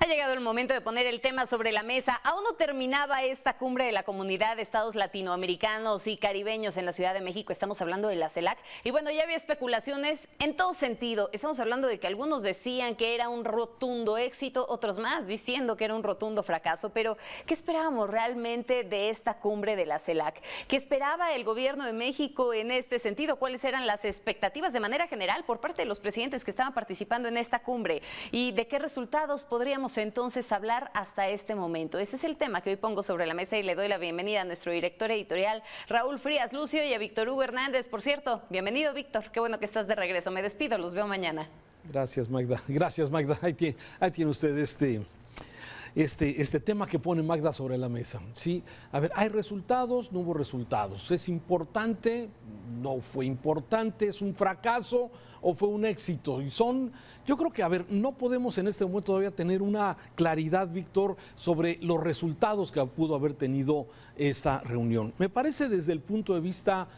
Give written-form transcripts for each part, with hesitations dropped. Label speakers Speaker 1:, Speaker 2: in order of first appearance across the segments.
Speaker 1: Ha llegado el momento de poner el tema sobre la mesa. Aún no terminaba esta cumbre de la Comunidad de Estados Latinoamericanos y Caribeños en la Ciudad de México. Estamos hablando de la CELAC. Y bueno, ya había especulaciones en todo sentido. Estamos hablando de que algunos decían que era un rotundo éxito, otros más diciendo que era un rotundo fracaso. Pero, ¿qué esperábamos realmente de esta cumbre de la CELAC? ¿Qué esperaba el gobierno de México en este sentido? ¿Cuáles eran las expectativas de manera general por parte de los presidentes que estaban participando en esta cumbre? ¿Y de qué resultados podríamos entonces hablar hasta este momento? Ese es el tema que hoy pongo sobre la mesa y le doy la bienvenida a nuestro director editorial Raúl Frías Lucio y a Víctor Hugo Hernández. Por cierto, bienvenido Víctor, qué bueno que estás de regreso. Me despido, los veo mañana.
Speaker 2: Gracias Magda, ahí tiene usted este tema que pone Magda sobre la mesa. Sí, a ver, ¿hay resultados? No hubo resultados. ¿Es importante? No fue importante. ¿Es un fracaso o fue un éxito? Yo creo que, a ver, no podemos en este momento todavía tener una claridad, Víctor, sobre los resultados que pudo haber tenido esta reunión. Me parece desde el punto de vista,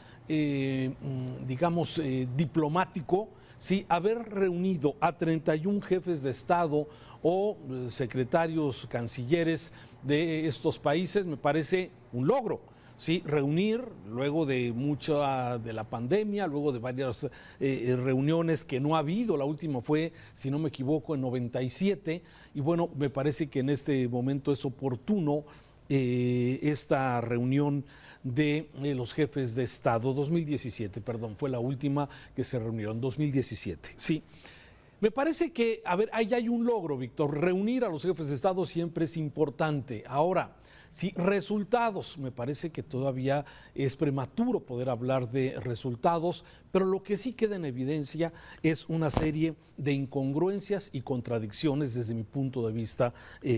Speaker 2: diplomático, sí, haber reunido a 31 jefes de Estado o secretarios cancilleres de estos países me parece un logro. Sí, reunir luego de mucha de la pandemia, luego de varias reuniones que no ha habido, la última fue, si no me equivoco, en 97, y bueno, me parece que en este momento es oportuno esta reunión de los jefes de Estado, 2017, perdón, fue la última que se reunieron, 2017, sí. Me parece que, a ver, ahí hay un logro, Víctor, reunir a los jefes de Estado siempre es importante. Ahora, sí, resultados, me parece que todavía es prematuro poder hablar de resultados, pero lo que sí queda en evidencia es una serie de incongruencias y contradicciones desde mi punto de vista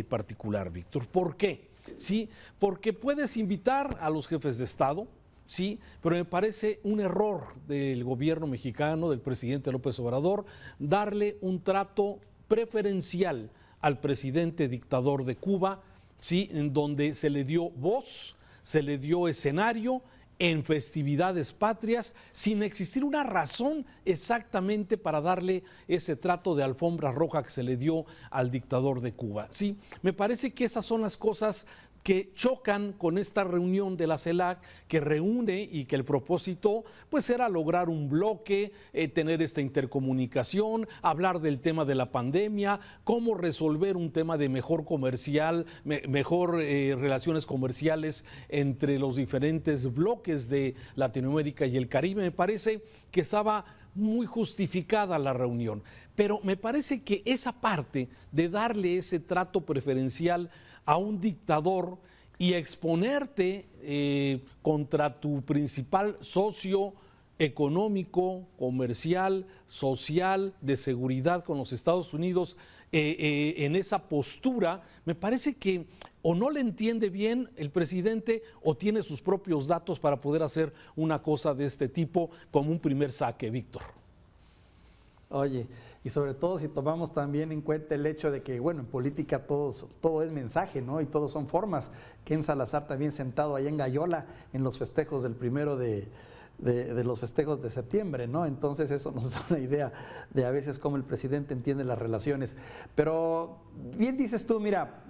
Speaker 2: particular, Víctor. ¿Por qué? Sí, porque puedes invitar a los jefes de Estado, sí, pero me parece un error del gobierno mexicano, del presidente López Obrador, darle un trato preferencial al presidente dictador de Cuba, sí, en donde se le dio voz, se le dio escenario en festividades patrias, sin existir una razón exactamente para darle ese trato de alfombra roja que se le dio al dictador de Cuba. Sí, me parece que esas son las cosas que chocan con esta reunión de la CELAC, que reúne y que el propósito pues era lograr un bloque, tener esta intercomunicación, hablar del tema de la pandemia, cómo resolver un tema de mejor relaciones comerciales entre los diferentes bloques de Latinoamérica y el Caribe. Me parece que estaba muy justificada la reunión, pero me parece que esa parte de darle ese trato preferencial a un dictador y exponerte contra tu principal socio económico, comercial, social, de seguridad con los Estados Unidos, en esa postura, me parece que o no le entiende bien el presidente o tiene sus propios datos para poder hacer una cosa de este tipo como un primer saque, Víctor.
Speaker 3: Oye, y sobre todo si tomamos también en cuenta el hecho de que, bueno, en política todo es mensaje, ¿no? Y todo son formas. Ken Salazar también sentado allá en Gallola en los festejos del primero de los festejos de septiembre, ¿no? Entonces eso nos da una idea de a veces cómo el presidente entiende las relaciones. Pero bien dices tú, mira,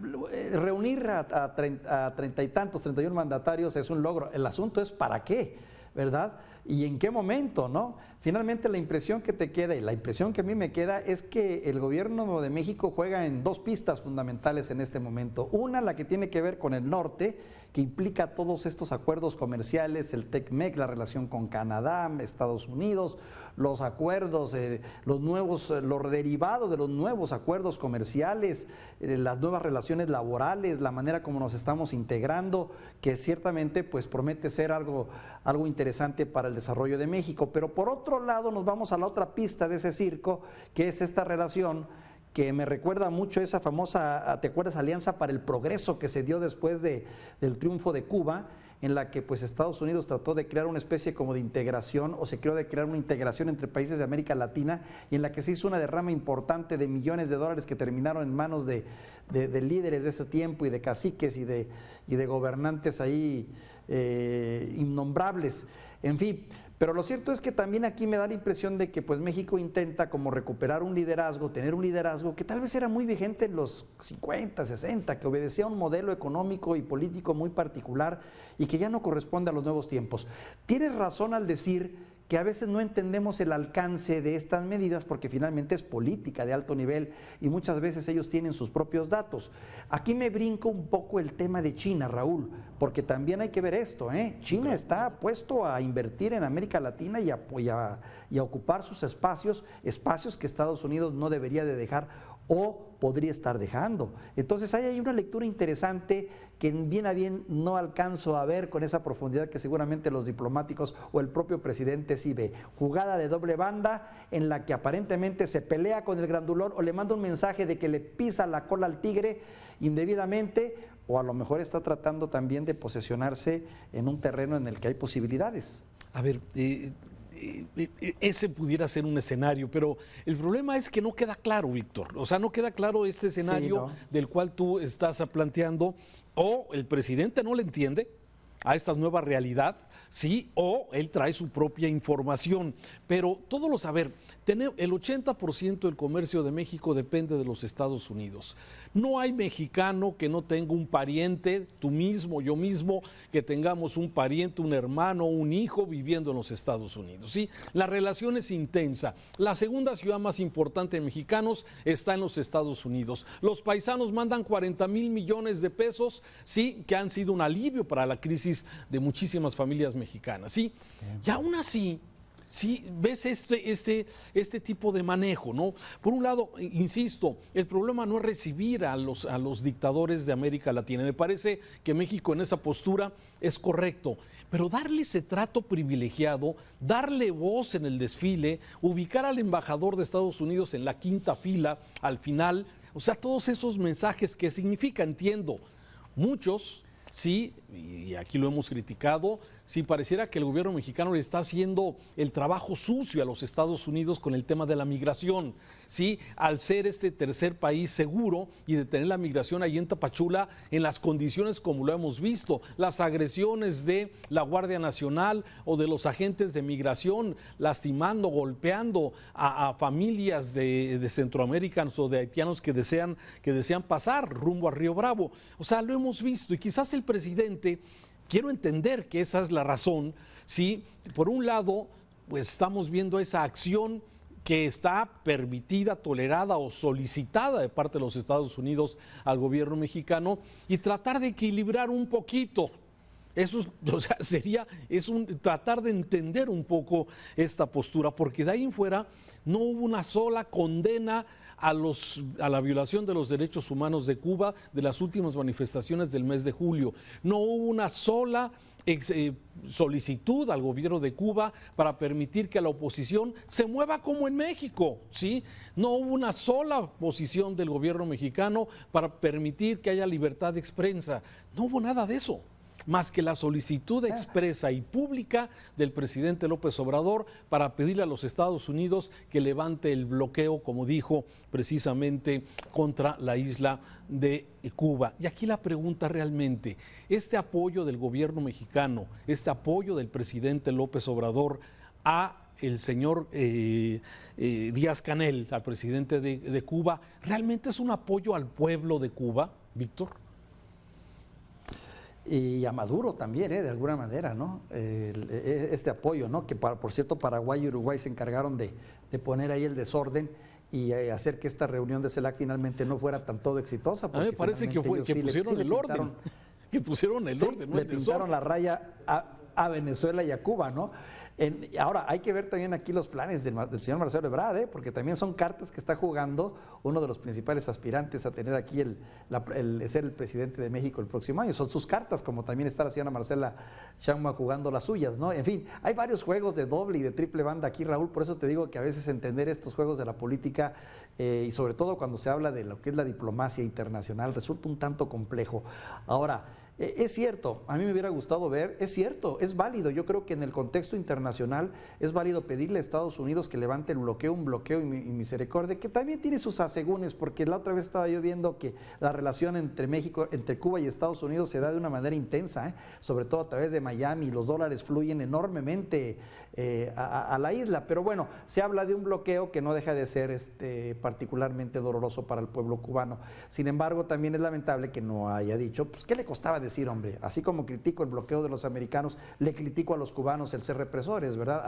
Speaker 3: reunir a 30 y tantos, 31 mandatarios es un logro. El asunto es ¿para qué? ¿Verdad? ¿Y en qué momento, no? Finalmente la impresión que te queda y la impresión que a mí me queda es que el gobierno de México juega en dos pistas fundamentales en este momento. Una, la que tiene que ver con el norte, que implica todos estos acuerdos comerciales, el TEC-MEC, la relación con Canadá, Estados Unidos, los acuerdos, los derivados de los nuevos acuerdos comerciales, las nuevas relaciones laborales, la manera como nos estamos integrando, que ciertamente pues promete ser algo interesante para el desarrollo de México. Pero por otro lado nos vamos a la otra pista de ese circo, que es esta relación que me recuerda mucho esa famosa, ¿te acuerdas? Alianza para el Progreso que se dio después del triunfo de Cuba, en la que pues Estados Unidos trató de crear una especie como de integración, o se creó de crear una integración entre países de América Latina, y en la que se hizo una derrama importante de millones de dólares que terminaron en manos de líderes de ese tiempo y de caciques y de gobernantes ahí innombrables. En fin, Pero lo cierto es que también aquí me da la impresión de que pues México intenta como recuperar un liderazgo, tener un liderazgo que tal vez era muy vigente en los 50, 60, que obedecía a un modelo económico y político muy particular y que ya no corresponde a los nuevos tiempos. Tienes razón al decir que a veces no entendemos el alcance de estas medidas porque finalmente es política de alto nivel y muchas veces ellos tienen sus propios datos. Aquí me brinco un poco el tema de China, Raúl, porque también hay que ver esto, ¿eh? China está puesto a invertir en América Latina y a ocupar sus espacios que Estados Unidos no debería de dejar o podría estar dejando. Entonces hay una lectura interesante que bien a bien no alcanzo a ver con esa profundidad que seguramente los diplomáticos o el propio presidente sí ve. Jugada de doble banda en la que aparentemente se pelea con el grandulón o le manda un mensaje de que le pisa la cola al tigre indebidamente, o a lo mejor está tratando también de posesionarse en un terreno en el que hay posibilidades.
Speaker 2: A ver, ese pudiera ser un escenario, pero el problema es que no queda claro, Víctor. O sea, no queda claro este escenario del cual tú estás planteando, o el presidente no le entiende a esta nueva realidad, sí, o él trae su propia información. Pero todos lo saber, el 80% del comercio de México depende de los Estados Unidos. No hay mexicano que no tenga un pariente, tú mismo, yo mismo, que tengamos un pariente, un hermano, un hijo viviendo en los Estados Unidos, ¿sí? La relación es intensa. La segunda ciudad más importante de mexicanos está en los Estados Unidos. Los paisanos mandan 40,000 millones de pesos, sí, que han sido un alivio para la crisis de muchísimas familias mexicanas, ¿sí? Y aún así, sí, ves este tipo de manejo, ¿no? Por un lado, insisto, el problema no es recibir a los dictadores de América Latina. Me parece que México en esa postura es correcto, pero darle ese trato privilegiado, darle voz en el desfile, ubicar al embajador de Estados Unidos en la quinta fila al final, o sea, todos esos mensajes que significa, entiendo, muchos. Sí, y aquí lo hemos criticado, sí pareciera que el gobierno mexicano le está haciendo el trabajo sucio a los Estados Unidos con el tema de la migración, sí, al ser este tercer país seguro y de tener la migración ahí en Tapachula en las condiciones como lo hemos visto, las agresiones de la Guardia Nacional o de los agentes de migración lastimando, golpeando a familias de centroamericanos o de haitianos que desean pasar rumbo a Río Bravo. O sea, lo hemos visto y quizás el presidente, quiero entender que esa es la razón, ¿sí? Por un lado, pues estamos viendo esa acción que está permitida, tolerada o solicitada de parte de los Estados Unidos al gobierno mexicano y tratar de equilibrar un poquito. Eso o sea, tratar de entender un poco esta postura, porque de ahí en fuera no hubo una sola condena a la violación de los derechos humanos de Cuba de las últimas manifestaciones del mes de julio. No hubo una sola solicitud al gobierno de Cuba para permitir que la oposición se mueva como en México, ¿sí? No hubo una sola posición del gobierno mexicano para permitir que haya libertad de prensa. No hubo nada de eso, más que la solicitud expresa y pública del presidente López Obrador para pedirle a los Estados Unidos que levante el bloqueo, como dijo precisamente, contra la isla de Cuba. Y aquí la pregunta realmente, este apoyo del gobierno mexicano, este apoyo del presidente López Obrador a el señor Díaz-Canel, al presidente de Cuba, ¿realmente es un apoyo al pueblo de Cuba, Víctor?
Speaker 3: Y a Maduro también, de alguna manera, ¿no? Este apoyo, ¿no? Que por cierto Paraguay y Uruguay se encargaron de poner ahí el desorden y hacer que esta reunión de CELAC finalmente no fuera tan todo exitosa.
Speaker 2: A mí me parece que pusieron el orden. Que pusieron el orden, ¿no?
Speaker 3: Le pintaron la raya a Venezuela y a Cuba, ¿no? Ahora, hay que ver también aquí los planes del señor Marcelo Ebrard, porque también son cartas que está jugando uno de los principales aspirantes a tener aquí ser el presidente de México el próximo año. Son sus cartas, como también está la señora Marcela Changma jugando las suyas, ¿no? En fin, hay varios juegos de doble y de triple banda aquí, Raúl, por eso te digo que a veces entender estos juegos de la política y sobre todo cuando se habla de lo que es la diplomacia internacional resulta un tanto complejo. Ahora, Es cierto, a mí me hubiera gustado ver, es cierto, es válido, yo creo que en el contexto internacional es válido pedirle a Estados Unidos que levante el bloqueo, un bloqueo y misericordia, que también tiene sus asegúnes, porque la otra vez estaba yo viendo que la relación entre México, entre Cuba y Estados Unidos se da de una manera intensa, sobre todo a través de Miami, los dólares fluyen enormemente a la isla, pero bueno, se habla de un bloqueo que no deja de ser particularmente doloroso para el pueblo cubano. Sin embargo, también es lamentable que no haya dicho, pues, ¿qué le costaba decir, hombre? Así como critico el bloqueo de los americanos, le critico a los cubanos el ser represores, ¿verdad?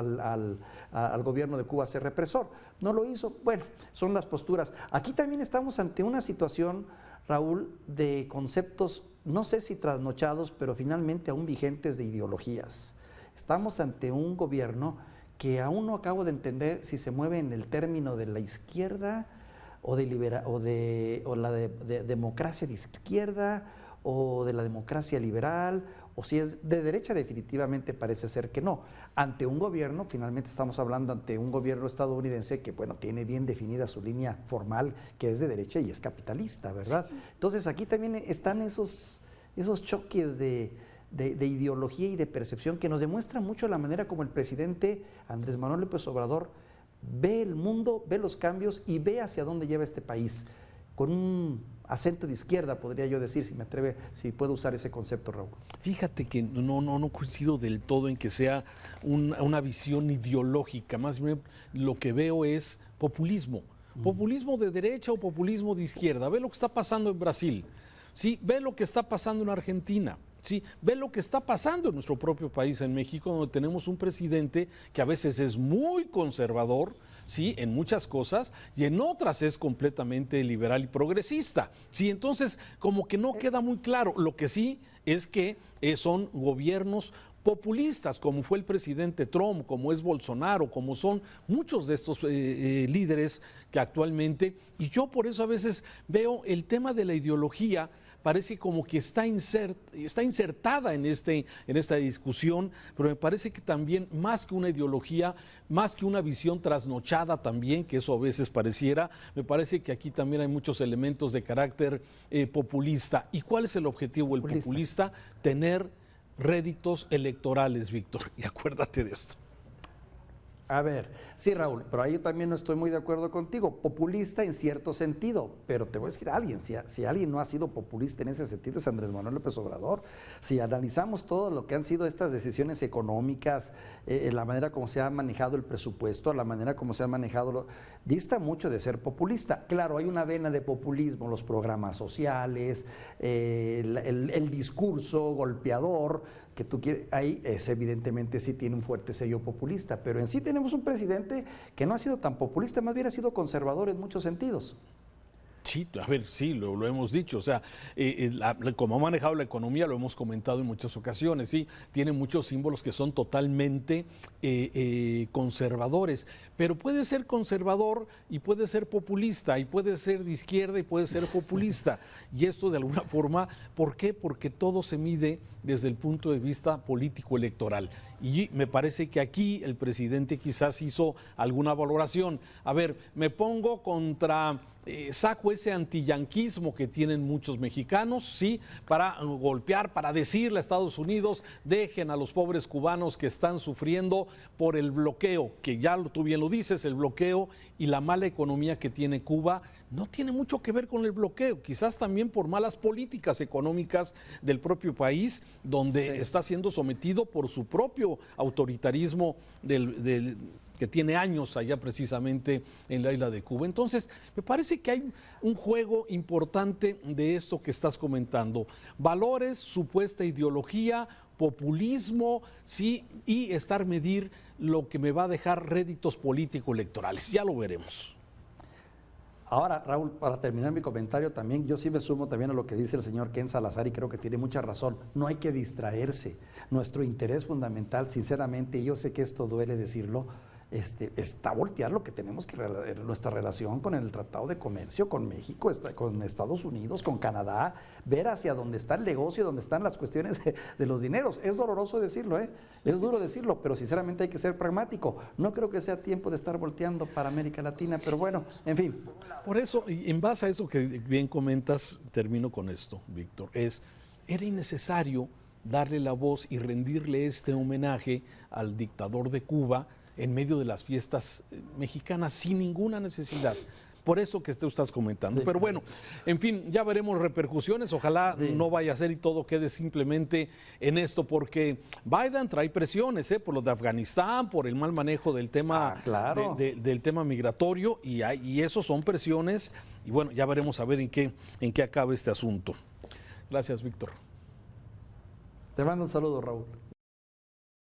Speaker 3: Al gobierno de Cuba ser represor. No lo hizo. Bueno, son las posturas. Aquí también estamos ante una situación, Raúl, de conceptos, no sé si trasnochados, pero finalmente aún vigentes de ideologías. Estamos ante un gobierno que aún no acabo de entender si se mueve en el término de la izquierda o la democracia de izquierda o de la democracia liberal, o si es de derecha. Definitivamente parece ser que no. Ante un gobierno, finalmente estamos hablando ante un gobierno estadounidense que, bueno, tiene bien definida su línea formal, que es de derecha y es capitalista, ¿verdad? Sí. Entonces aquí también están esos choques de ideología y de percepción que nos demuestran mucho la manera como el presidente Andrés Manuel López Obrador ve el mundo, ve los cambios y ve hacia dónde lleva este país, con un acento de izquierda, podría yo decir, si puedo usar ese concepto, Raúl.
Speaker 2: Fíjate que no coincido del todo en que sea una visión ideológica, más bien lo que veo es populismo. Populismo de derecha o populismo de izquierda. Ve lo que está pasando en Brasil, ¿sí? Ve lo que está pasando en Argentina. Sí, ve lo que está pasando en nuestro propio país, en México, donde tenemos un presidente que a veces es muy conservador, sí, en muchas cosas, y en otras es completamente liberal y progresista. Sí, entonces como que no queda muy claro. Lo que sí es que son gobiernos populistas, como fue el presidente Trump, como es Bolsonaro, como son muchos de estos líderes que actualmente, y yo por eso a veces veo el tema de la ideología, parece como que está insertada en esta discusión, pero me parece que también más que una ideología, más que una visión trasnochada también, que eso a veces pareciera, me parece que aquí también hay muchos elementos de carácter populista. ¿Y cuál es el objetivo del populista? Tener réditos electorales, Víctor, y acuérdate de esto.
Speaker 3: A ver, sí, Raúl, pero ahí yo también no estoy muy de acuerdo contigo. Populista en cierto sentido, pero te voy a decir a alguien, si alguien no ha sido populista en ese sentido es Andrés Manuel López Obrador. Si analizamos todo lo que han sido estas decisiones económicas, la manera como se ha manejado el presupuesto, la manera como se ha manejado, dista mucho de ser populista. Claro, hay una vena de populismo, los programas sociales, el discurso golpeador, que tú quieres, ahí es evidentemente sí tiene un fuerte sello populista, pero en sí tenemos un presidente que no ha sido tan populista, más bien ha sido conservador en muchos sentidos.
Speaker 2: Sí, a ver, sí, lo hemos dicho, o sea, como ha manejado la economía, lo hemos comentado en muchas ocasiones, sí, tiene muchos símbolos que son totalmente conservadores, pero puede ser conservador y puede ser populista, y puede ser de izquierda y puede ser populista, y esto de alguna forma, ¿por qué? Porque todo se mide desde el punto de vista político-electoral, y me parece que aquí el presidente quizás hizo alguna valoración. A ver, me pongo contra... saco ese antiyanquismo que tienen muchos mexicanos, sí, para golpear, para decirle a Estados Unidos, dejen a los pobres cubanos que están sufriendo por el bloqueo, que ya tú bien lo dices, el bloqueo y la mala economía que tiene Cuba, no tiene mucho que ver con el bloqueo, quizás también por malas políticas económicas del propio país, donde sí está siendo sometido por su propio autoritarismo que tiene años allá precisamente en la isla de Cuba. Entonces, me parece que hay un juego importante de esto que estás comentando. Valores, supuesta ideología, populismo, sí, y medir lo que me va a dejar réditos político-electorales. Ya lo veremos.
Speaker 3: Ahora, Raúl, para terminar mi comentario también, yo sí me sumo también a lo que dice el señor Ken Salazar y creo que tiene mucha razón. No hay que distraerse. Nuestro interés fundamental, sinceramente, y yo sé que esto duele decirlo, está voltear lo que tenemos que nuestra relación con el Tratado de Comercio, con México, con Estados Unidos, con Canadá, ver hacia dónde está el negocio, dónde están las cuestiones de los dineros. Es doloroso decirlo, es duro decirlo, pero sinceramente hay que ser pragmático. No creo que sea tiempo de estar volteando para América Latina, pero bueno, en fin.
Speaker 2: Por eso, y en base a eso que bien comentas, termino con esto, Víctor, era innecesario darle la voz y rendirle este homenaje al dictador de Cuba en medio de las fiestas mexicanas sin ninguna necesidad. Por eso que tú estás comentando.
Speaker 3: Sí.
Speaker 2: Pero bueno, en fin, ya veremos repercusiones. Ojalá no vaya a ser y todo quede simplemente en esto, porque Biden trae presiones por lo de Afganistán, por el mal manejo del tema,
Speaker 3: claro.
Speaker 2: del tema migratorio, y eso son presiones. Y bueno, ya veremos a ver en qué acaba este asunto. Gracias, Víctor.
Speaker 3: Te mando un saludo, Raúl.